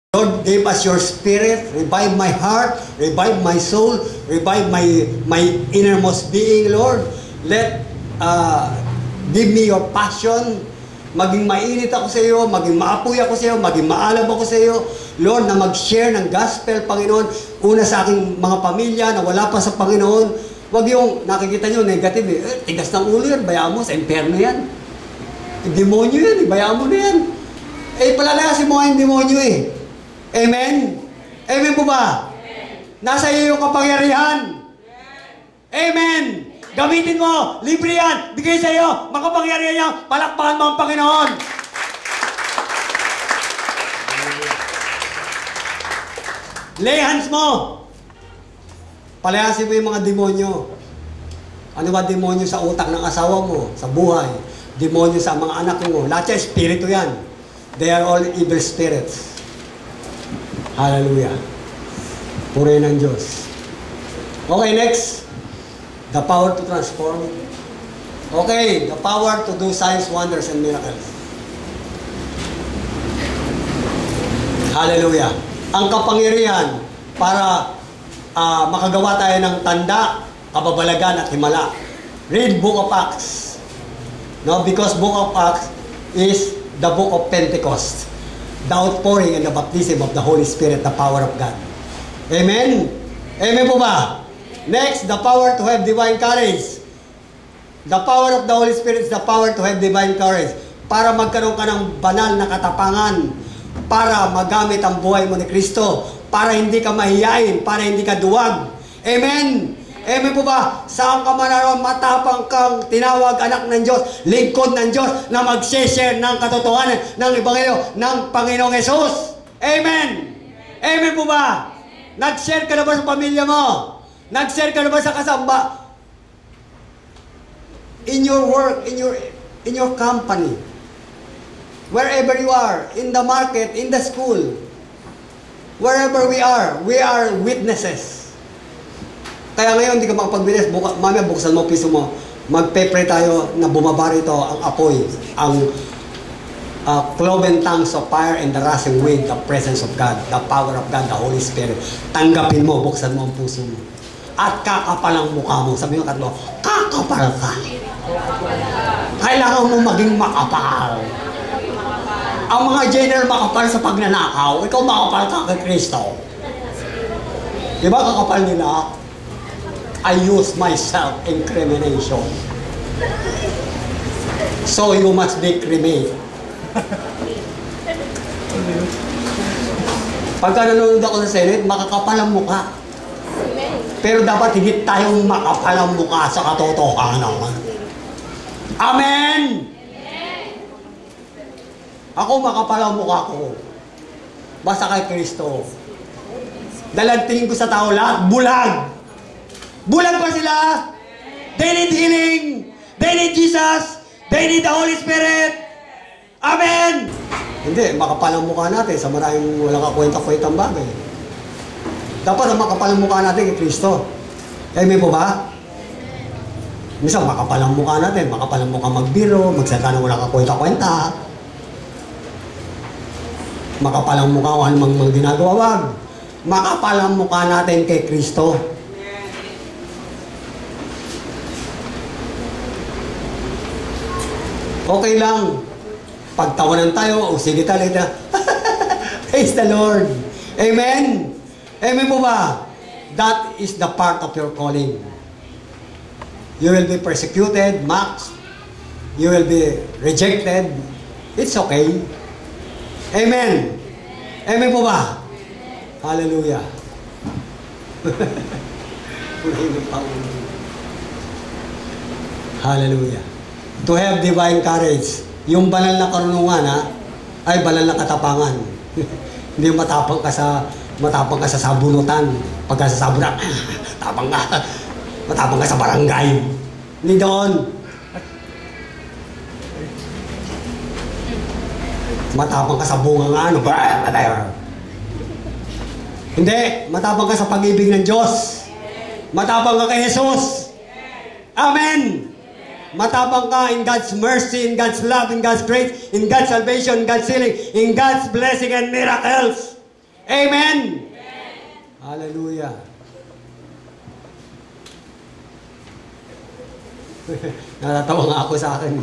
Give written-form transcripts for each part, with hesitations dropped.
Lord, give us your spirit, revive my heart, revive my soul, revive my innermost being, Lord. Give me your passion. Maging mainit ako sa iyo, maging maapoy ako sa iyo, maging maalab ako sa iyo. Lord, na mag-share ng gospel, Panginoon, una sa aking mga pamilya na wala pa sa Panginoon. Wag yung nakikita nyo, negative, tigas ng ulo yan, bayaan mo, sa impyerno yan. Demonyo yan, bayaan mo na yan. Palalayasin mo nga yung demonyo Amen? Amen po ba? Amen. Nasa iyo yung kapangyarihan. Amen. Gamitin mo. Libre yan. Bigay sa iyo. Makapangyarihan niya. Palakpakan mo ang Panginoon. Lay hands mo. Palayasin mo yung mga demonyo. Ano ba demonyo sa utak ng asawa mo? Sa buhay. Demonyo sa mga anak mo. Lahat yan, espiritu yan. They are all evil spirits. Hallelujah. Purihin ng Diyos. Okay, next. The power to transform. Okay, the power to do signs, wonders, and miracles. Hallelujah. Ang kapangyarihan para makagawa tayo ng tanda, kababalagan, at himala. Read Book of Acts. No, because Book of Acts is the book of Pentecost. The outpouring and the baptism of the Holy Spirit, the power of God. Amen? Amen po ba? Next, the power to have divine courage. The power of the Holy Spirit is the power to have divine courage. Para magkaroon ka ng banal na katapangan. Para magamit ang buhay mo ni Kristo. Para hindi ka mahiyain. Para hindi ka duwag. Amen? Amen po ba? Saan ka man naroon, matapang kang tinawag anak ng Diyos, lingkod ng Diyos, na mag-share ng katotohanan ng Ebanghelyo ng Panginoong Hesus. Amen! Amen po ba? Nag-share ka na ba sa pamilya mo? Nag-share ka na ba sa kasamba? In your work, in your company, wherever you are, in the market, in the school, wherever we are witnesses. Kaya ngayon, hindi ka makapag-witness. Mamaya, buksan mo piso mo. Magpe-pray tayo na bumaba rito ang apoy. Ang cloven tongues of fire and the rushing wind, the presence of God, the power of God, the Holy Spirit. Tanggapin mo, buksan mo ang puso mo. At kakapal ang mukha mo. Sabi mo katlo, kakapal ka. Kailangan mo maging makapal. Ang mga general makapal sa pagnanakaw, ikaw makapal ka kay Kristo. Diba kakapal nila? I use myself in crimination. So you must be cremate. Pagka nanonood ako sa Senate, makakapal ang mukha. Pero dapat higit tayong makapal ang mukha sa katotohanan. Amen! Ako makapal ang mukha ko. Basta kay Kristo. Dalantingin ko sa tao lahat, bulag! Bulag pa sila. They need healing. They need Jesus. They need the Holy Spirit. Amen! Hindi, makapal ang mukha natin sa maraming walang kakwenta-kwentang bagay. Dapat ang makapal ang mukha natin kay Kristo. Amen po ba? Minsan, makapal ang mukha natin. Makapal ang mukha magbiro, magsalita ng walang kakwenta-kwenta. Makapal ang mukha kung anumang mga ginagawa. Wag. Makapal ang mukha natin kay Kristo. Okay lang. Pagtawanan tayo, o sige talaga. Praise the Lord. Amen? Amen po ba? That is the part of your calling. You will be persecuted, mocked. You will be rejected. It's okay. Amen? Amen po ba? Hallelujah. Hallelujah. To have divine courage. Yung banal na karunungan, ay banal na katapangan. Hindi matapang ka sa sabunutan. Pagka sa sabunan, matapang ka sa barangay. Hindi doon. Matapang ka sa bunga nga, Hindi, matapang ka sa pag-ibig ng Diyos. Matapang ka kay Jesus. Amen! Matapang ka in God's mercy, in God's love, in God's grace, in God's salvation, in God's healing, in God's blessing and miracles. Amen? Hallelujah. Natatawa nga ako sa akin.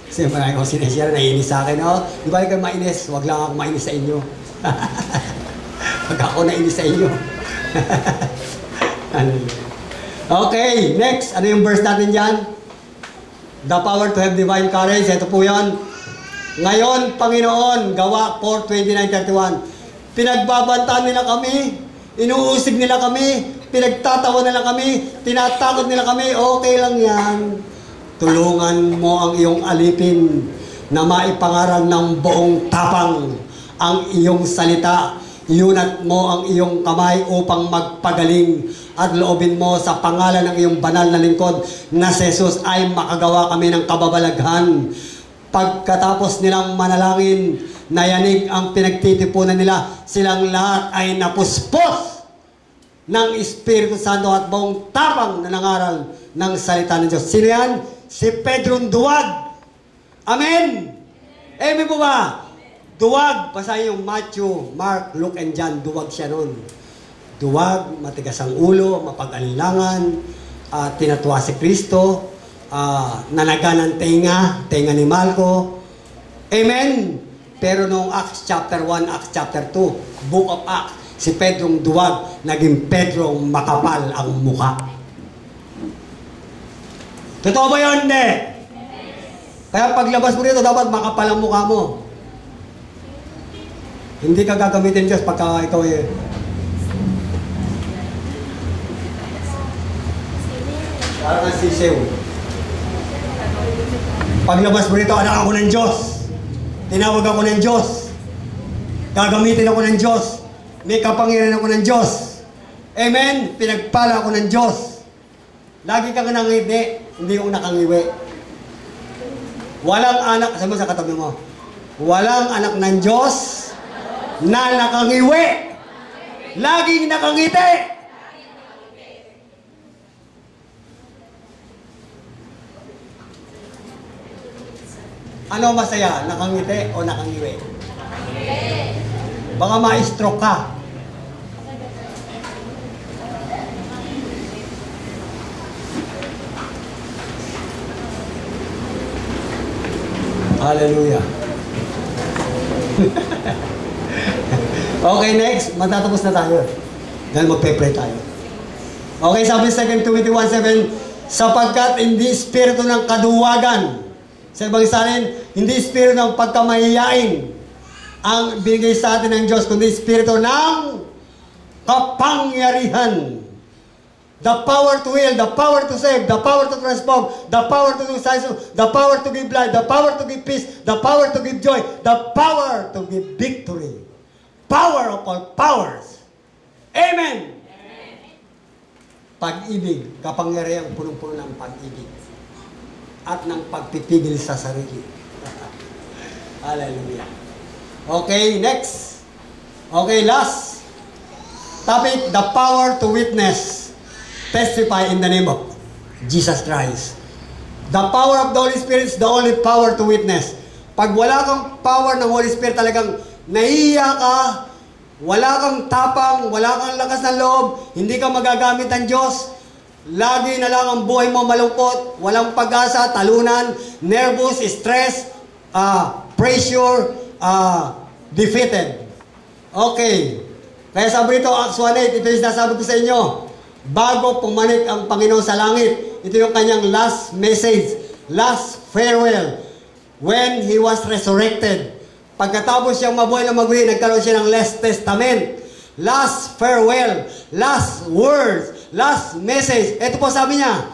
Kasi marami akong sineshare, naiinis sa akin. Oh, di ba kayo mainis? Huwag lang ako mainis sa inyo. Pag ako nainis sa inyo. Okay, next. Ano yung verse natin dyan? The power to have divine courage. Ito po yan. Ngayon, Panginoon, Gawa 4:29-31. Pinagbabantaan nila kami. Inuusig nila kami. Pinagtatawa nila kami. Tinatakot nila kami. Okay lang yan. Tulungan mo ang iyong alipin na maipangaral ng buong tapang ang iyong salita. Iunat mo ang iyong kamay upang magpagaling at loobin mo sa pangalan ng iyong banal na lingkod na si Jesus ay makagawa kami ng kababalaghan. Pagkatapos nilang manalangin, nayanig ang pinagtitipunan nila, silang lahat ay napuspos ng Espiritu Santo at buong tapang na nangaral ng salita ng Diyos. Sino yan? Si Pedrong duwag. Amen? Amen po ba? Duwag. Basahin yung Matthew, Mark, Luke, and John. Duwag siya nun. Duwag, matigas ang ulo, mapag-alilangan, tinatwa si Kristo, nanaga ng tenga ni Malco. Amen? Pero noong Acts chapter 1, Acts chapter 2, Book of Acts, si Pedrong duwag, naging Pedrong makapal ang muka. Totoo ba yun? Hindi. Kaya paglabas mo rito, dapat makapal ang mukha mo. Hindi ka gagamitin Diyos pagka ikaw ay parang sisiw. Paglabas mo rito, anak ako ng Diyos. Tinawag ako ng Diyos. Gagamitin ako ng Diyos. May kapangyarihan ako ng Diyos. Amen? Pinagpala ako ng Diyos. Lagi kang nangiti, hindi ko nakangiwi. Walang anak, sabi mo sa katabi mo, walang anak ng Diyos na nakangiwi. Laging nakangiti. Ano masaya? Nakangiti o nakangiwi? Baka ma-stroke ka. Hallelujah. Okay, next. Matatapos na tayo. Dahil magpe-pray tayo. Okay, sabi 2 Timothy 1:7, sapagkat hindi espiritu ng kaduwagan, sa ibang salin, hindi espiritu ng pagkamahiyain ang binigay sa atin ng Diyos, kundi espiritu ng kapangyarihan. The power to heal, the power to save, the power to transform, the power to do signs, the power to give life, the power to give peace, the power to give joy, the power to give victory. Power of all powers. Amen! Pag-ibig, kapangyarihan punong-puno ng pag-ibig at ng pagpipigil sa sarili. Hallelujah. Okay, next. Okay, last topic, the power to witness. Testify in the name of Jesus Christ. The power of the Holy Spirit is the only power to witness. Pag wala kang power ng Holy Spirit, talagang nahihiya ka, wala kang tapang, wala kang lakas ng loob, hindi ka magagamit ng Diyos, lagi na lang ang buhay mo malungkot, walang pag-asa, talunan, nervous, stress, pressure, defeated. Okay. Kaya sabi rito, Acts 1:8, ito yung sinasabi ko sa inyo, bago pumanik ang Panginoon sa langit, ito yung kanyang last message, last farewell, when He was resurrected. Pagkatapos siyang mabuhay na mabuhay, nagkaroon siya ng last testament, last farewell, last words, last message. Ito po sabi niya,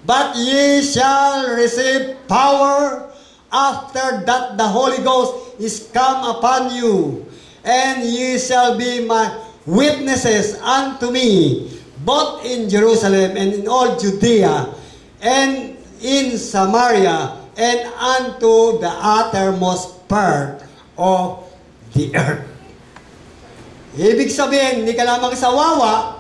but ye shall receive power after that the Holy Ghost is come upon you, and ye shall be my witnesses unto me, both in Jerusalem and in all Judea, and in Samaria, and unto the uttermost part of the earth. Ibig sabihin, hindi ka lamang sa Wawa,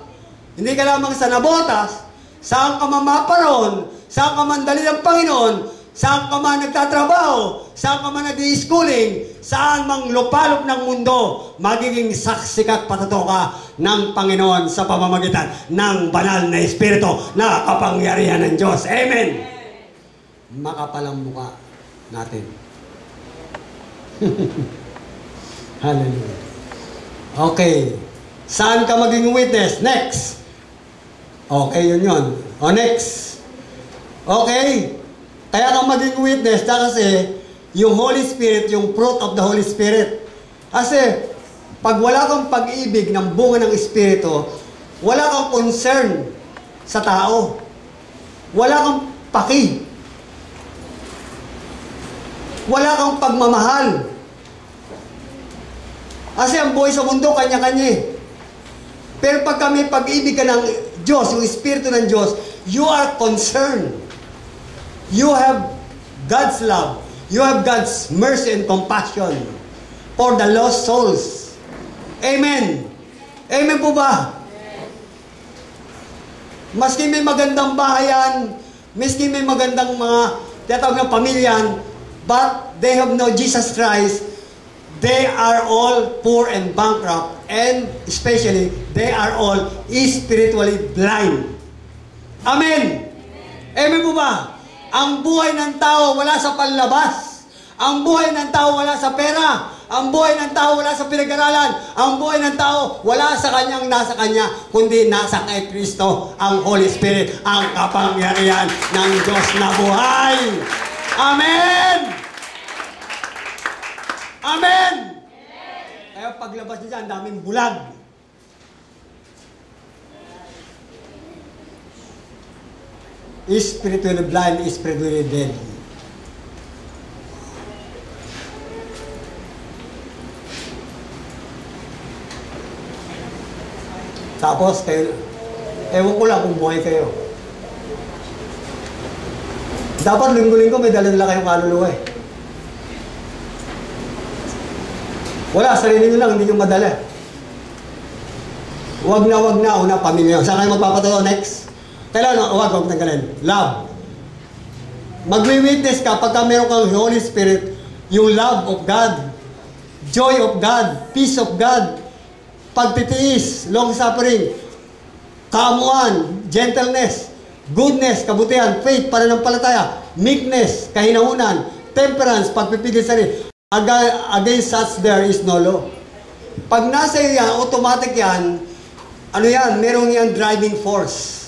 hindi ka lamang sa Nabotas, saan ka mamaparoon, saan ka mandali ng Panginoon, saan ka man nagtatrabaho, saan ka man nag-i-schooling, saan mang lupalop ng mundo, magiging saksi ka at patuto ka ng Panginoon sa pamamagitan ng banal na Espiritu na kapangyarihan ng Diyos. Amen! Makapalang mukha natin. Hallelujah. Okay. Saan ka maging witness? Next. Okay, yun. O, next. Okay. Kaya ka maging witness kasi yung Holy Spirit, yung fruit of the Holy Spirit. Kasi, pag wala kang pag-ibig ng bunga ng Espiritu, wala kang concern sa tao. Wala kang paki. Wala kang pagmamahal. Kasi ang buhay sa mundo, kanya-kanya. Pero pag kami pag-ibig ka ng Diyos, yung Espiritu ng Diyos, you are concerned. You have God's love. You have God's mercy and compassion for the lost souls. Amen. Amen po ba? Maski may magandang bahayan, maski may magandang mga tinatawag na pamilyan, but they have no Jesus Christ, they are all poor and bankrupt, and especially, they are all spiritually blind. Amen. Amen po ba? Ang buhay ng tao wala sa panlabas. Ang buhay ng tao wala sa pera. Ang buhay ng tao wala sa pinag-aralan. Ang buhay ng tao wala sa kanyang nasa kanya, kundi nasa kay Kristo, ang Holy Spirit, ang kapangyarihan ng Diyos na buhay. Amen! Amen! Kaya paglabas niya dyan, daming bulag. Spiritually blind, spiritually dead. Tapos, kayo, ewan ko lang kung buhay kayo. Dapat linggo-linggo may dala-dala kayong kaluluwa eh. Wala, sarili nyo lang, hindi nyo madala. Wag na, una, pamilya. Saan kayo magpapatayo? Next? Kailan? Huwag tanggalin. Love. Magwi-witness ka pagka meron kang Holy Spirit, yung love of God, joy of God, peace of God, pagtitiis, long suffering, kaamuan, gentleness, goodness, kabutihan, faith, pananampalataya, meekness, kahinahunan, temperance, pagpipigil sa sarili. Against such there is no law. Pag nasa iyo yan, automatic yan, ano yan, meron yan driving force.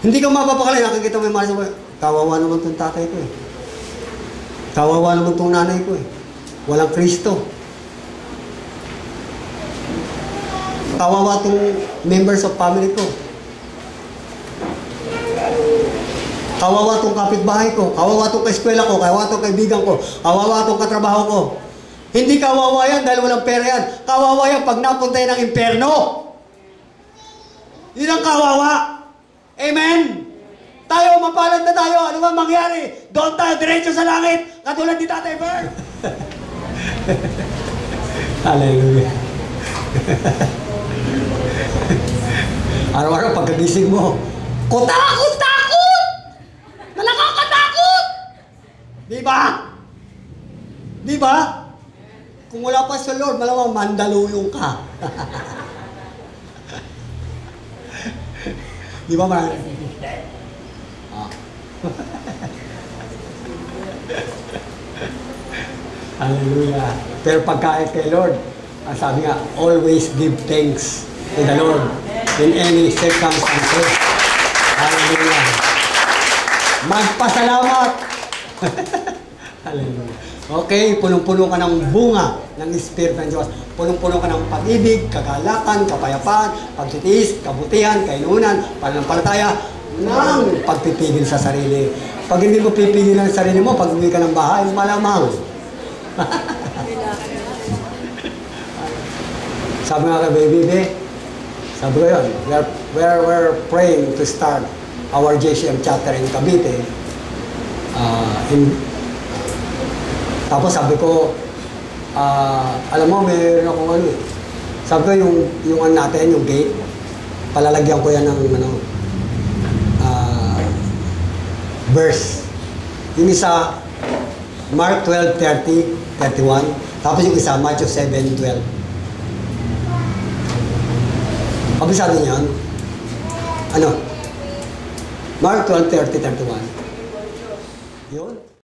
Hindi ka mapapakali, nakikita mo yung mga sabi, kawawa naman itong tatay ko eh. Kawawa naman itong nanay ko eh. Walang Kristo. Kawawa itong members of family ko. Kawawa itong kapitbahay ko. Kawawa itong kaeskwela ko. Kawawa itong kaibigan ko. Kawawa itong katrabaho ko. Hindi kawawa yan dahil walang pera yan. Kawawa yan pag napunta yan ng impyerno. Yun ang kawawa. Amen? Tayo, mapalad na tayo. Ano ba mangyari? Doon tayo, diretso sa langit. Katulad ni Tatay Bert. Hallelujah. Araw-araw pagkagising mo, takot! Na nakakatakot! Di ba? Di ba? Kung wala pa sa Lord, malamang mandaluyong ka. Di ba marami? Ah. Hallelujah. Pero pagkait kay Lord, ang sabi nga, always give thanks to the Lord in any circumstances. Hallelujah. Magpasalamat. Hallelujah. Okay, punong-puno ka ng bunga ng Espiritu ng Diyos. Punong-puno ka ng pag-ibig, kagalakan, kapayapaan, pagtitiis, kabutihan, kainunan, pananampalataya, ng pagpipigil sa sarili. Pag hindi mo pipigil ang sarili mo, pag uwi ka ng bahay, malamang. Sabi nga kay Baby, sabi ko yun, we're praying to start our JCM chapter in Cavite. Tapos sabi ko, alam mo, mayroon akong ano eh. Sabi ko, yung ano natin, yung gate, palalagyan ko yan ng verse. Yung isa, Mark 12:30, 31. Tapos yung isa, Matthew 7:12. Kabisado niyo yan? Ano? Mark 12:30, 31. Yun.